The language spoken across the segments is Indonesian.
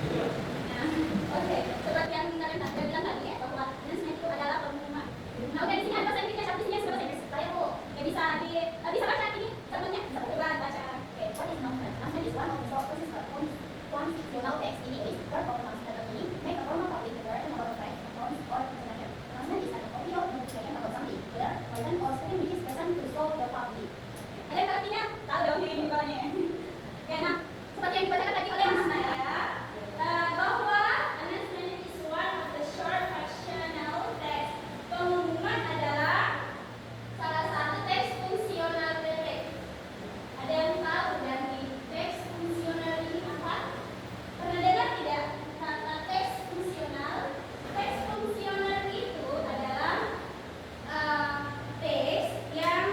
Nah, oke, seperti yang kalian bilang tadi ya, bahwa announcement itu adalah pengumuman. Nah, oke, di sini ada bahasa Inggrisnya, tapi di sini bahasa Inggris. Saya tuh nggak bisa bisa baca ini contohnya. Coba baca. Oke, what is announcement? Announcement is one of the short process constitutional text in English. Word of announcement atau ini make a formal public declaration about a fact, promise, or information. Announcement is a copy of notification about something, whether written or spoken, which is present to show the public. Ada yang artinya? Tahu dong ini bukannya. Oke, nah, seperti yang dibacakan tadi oleh Mas Naya, bahwa announcement is one of the short fractional text. Pengumuman adalah salah satu teks fungsional pendek. Ada yang tahu dari teks fungsional ini apa? Pernah dengar tidak kata teks fungsional? Teks fungsional itu adalah teks yang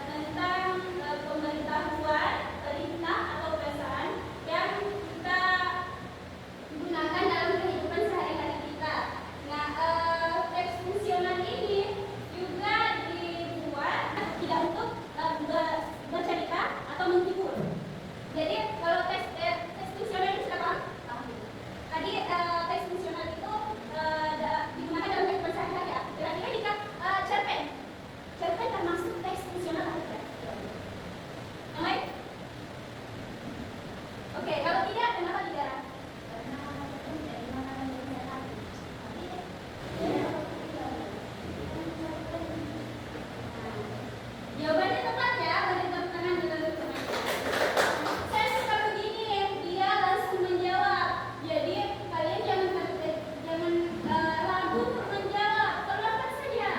tentang pemberitahuan, perintah atau pesan yang kita gunakan dalam kehidupan sehari-hari kita. Nah, teks fungsional ini juga dibuat tidak untuk bercerita atau menghibur. Jadi kalau teks fungsional itu sudah paham? Tadi teks fungsional itu digunakan dalam kehidupan sehari-hari ya. Kira-kira jika cerpen termasuk teks fungsional atau tidak? Yang lain? Oke, kalau tidak, kenapa tidak? Karena dari mana yang tadi? Jawabannya tepat ya, bagi tepuk tangan juga teman. Saya suka begini, dia langsung menjawab. Jadi kalian jangan ragu untuk menjawab, terlambat saja.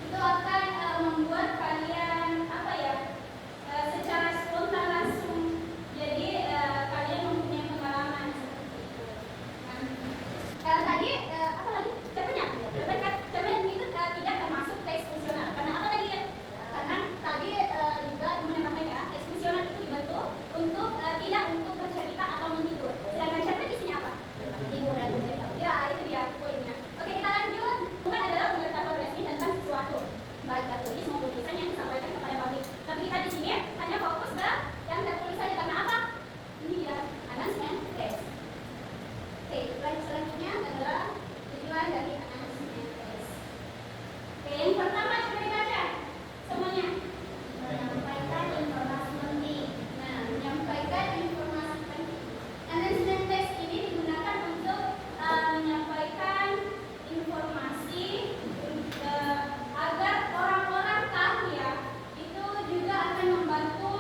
Itu akan membuat kalian secara spontan langsung. Jadi kalian mempunyai pengalaman seperti itu. Nah, tadi apa lagi? Cerpen itu tidak termasuk teks fungsional. Karena apa tadi ya? Karena tadi juga menambahkan ya, teks fungsional itu dibentuk untuk tidak untuk bercerita atau menghibur. Sedangkan cerpen di sini apa? Menghibur dan bercerita. Ya, itu dia poinnya. Oke, kita lanjut. Bukan adalah pengetahuan resmi tentang sesuatu, baik tertulis maupun tulisan yang disampaikan kepada publik. Tapi kita di sini hanya fokus ke yang tertulis saja. Karena apa? Ini dia announcement text. Oke, selanjutnya adalah tujuan dari announcement text. Oke, yang pertama coba dibaca semuanya. Menyampaikan informasi penting. Nah, menyampaikan informasi penting. Announcement text ini digunakan untuk menyampaikan informasi agar orang-orang tahu ya. Itu juga akan membantu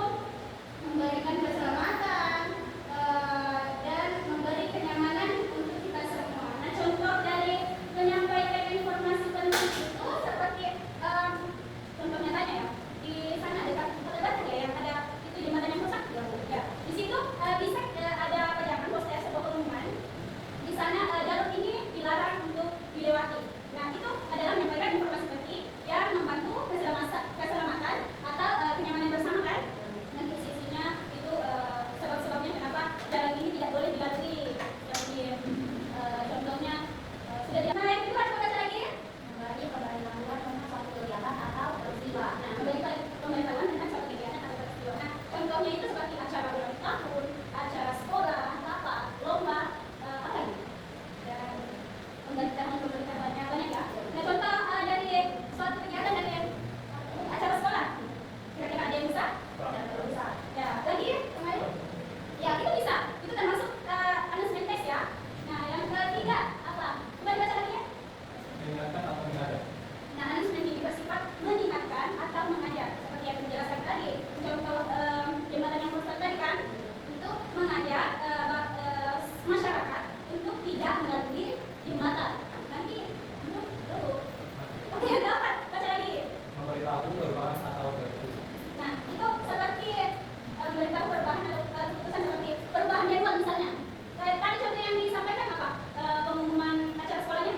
memberikan keselamatan dan memberi kenyamanan untuk kita semua. Nah, contoh dari menyampaikan informasi penting itu seperti contohnya tadi ya, di sana ada kata-kata ya yang ada itu jembatan yang rusak ya. Di situ bisa ada pajangan poster sebuah pengumuman. Di sana jalur ini dilarang untuk dilewati. Nah, itu adalah menyampaikan informasi penting yang membantu keselamatan atau kenyamanan bersama kan. Nanti sisinya itu sebab-sebabnya kenapa jalan ini tidak boleh dilalui. Seperti contohnya sudah dia. Nah, yang kedua coba baca lagi. Memberi pemberitahuan tentang suatu kegiatan atau peristiwa. Nah, memberi pemberitahuan tentang suatu kegiatan atau peristiwa. Nah, contohnya itu seperti acara ulang tahun, acara sekolah, apa, lomba, apa lagi? Dan pemberitahuannya banyak ya. Nah, contoh dari suatu kegiatan dari acara sekolah. Kira-kira ada yang bisa? Bisa. Ya, lagi kemarin? Ya, itu bisa. Itu termasuk announcement text ya. Nah, yang ketiga apa? Coba dibaca lagi ya. Mengingatkan atau mengajak. Nah, announcement ini bersifat mengingatkan atau mengajak. Seperti yang dijelaskan tadi. Contoh jembatan yang rusak tadi kan, untuk mengajak masyarakat untuk tidak melalui jembatan. Nanti oke, dapat baca lagi. Memberitahu perubahan atau keputusan. Nah, itu seperti memberitahu perubahan atau keputusan seperti perubahan jadwal misalnya. Tadi contoh yang disampaikan apa? Pengumuman acara sekolahnya,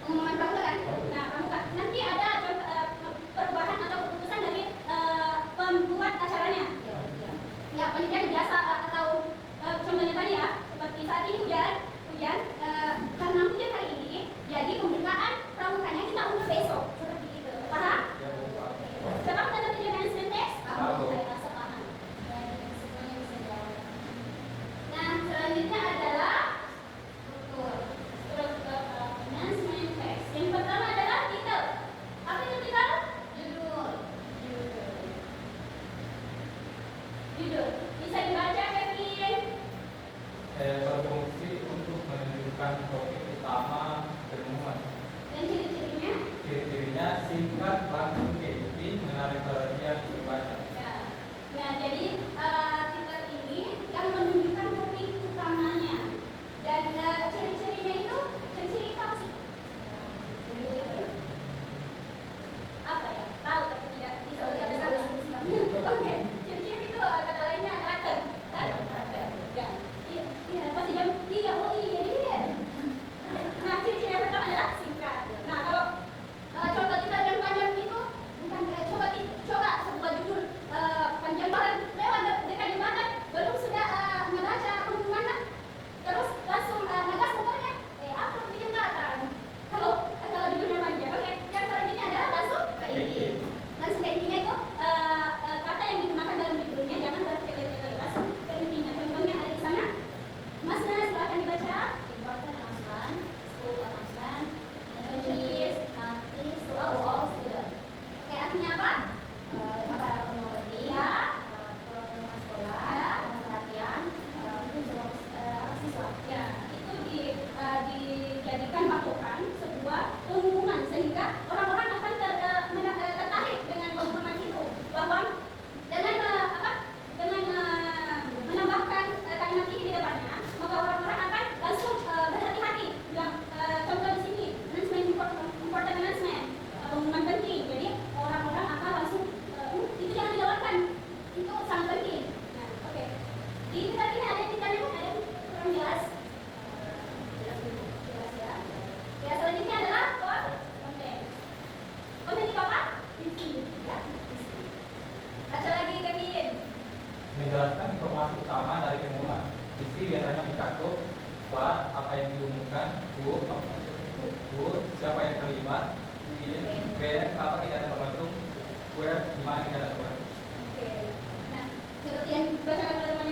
pengumuman pramuka kan? Nah, pramuka. Nanti ada perubahan atau keputusan dari pembuat acaranya. Ya, penelitian biasa atau contohnya tadi ya, seperti saat ini hujan karena hujan hari ini, jadi pembukaan pramukanya kita undur besok. Seperti itu. Paham? Sekarang kita tujuan announcement text. Saya rasa paham. Dan semuanya bisa jawab. Bisa dibaca, Kevin. Berfungsi untuk menunjukkan topik utama ilmuwan. Dan ciri-cirinya? Ciri-cirinya singkat, langsung, jadi menarik perhatian pembaca. Ya. Nah, jadi titel ini yang menunjukkan topik utamanya. Dan ciri-cirinya itu ciri-ciri apa sih? Apa ya? Tahu tapi tidak bisa lihat ada Oke, ciri-ciri itu kata lainnya karakter. Ya. Iya, pasti jam 3. Oh iya. Nah, ciri-ciri yang pertama adalah singkat. Nah, kalau contoh kita yang panjang itu bukan coba sebuah judul panjang banget lewat dekade banget belum sudah membaca pengumuman terus langsung ngegas motornya apa bikin kata kalau judulnya panjang. Oke, yang selanjutnya adalah langsung ke intinya itu kata yang digunakan dalam judulnya jangan bertele-tele, langsung ke intinya. Contohnya ada di sana. Mas Nas, silakan dibaca. Important announcement, school announcement, notice, to all students. Oke, artinya apa? Para peneliti, program sekolah, perhatian, siswa. Ya, itu dijadikan patokan sebuah pengumuman sehingga orang-orang akan tertarik dengan pengumuman itu bahwa dengan menambahkan kalimat ini di depannya, maka orang-orang akan langsung berhati-hati. Bilang contoh di sini, important announcement, pengumuman penting. Jadi orang-orang akan langsung itu jangan dilewatkan, itu sangat penting. Nah, oke. Di kita ini ada titanya kan ada kurang jelas. Jelas ya. Ya, selanjutnya adalah konten. Konten itu apa? Isi, ya. Isi. Baca lagi Kevin. Menjelaskan informasi utama dari pengumuman. Isi biasanya mencakup apa yang diumumkan, siapa yang terlibat, apa tidak ada tergantung, di mana tidak ada tergantung. Oke. Nah, seperti yang dibacakan oleh teman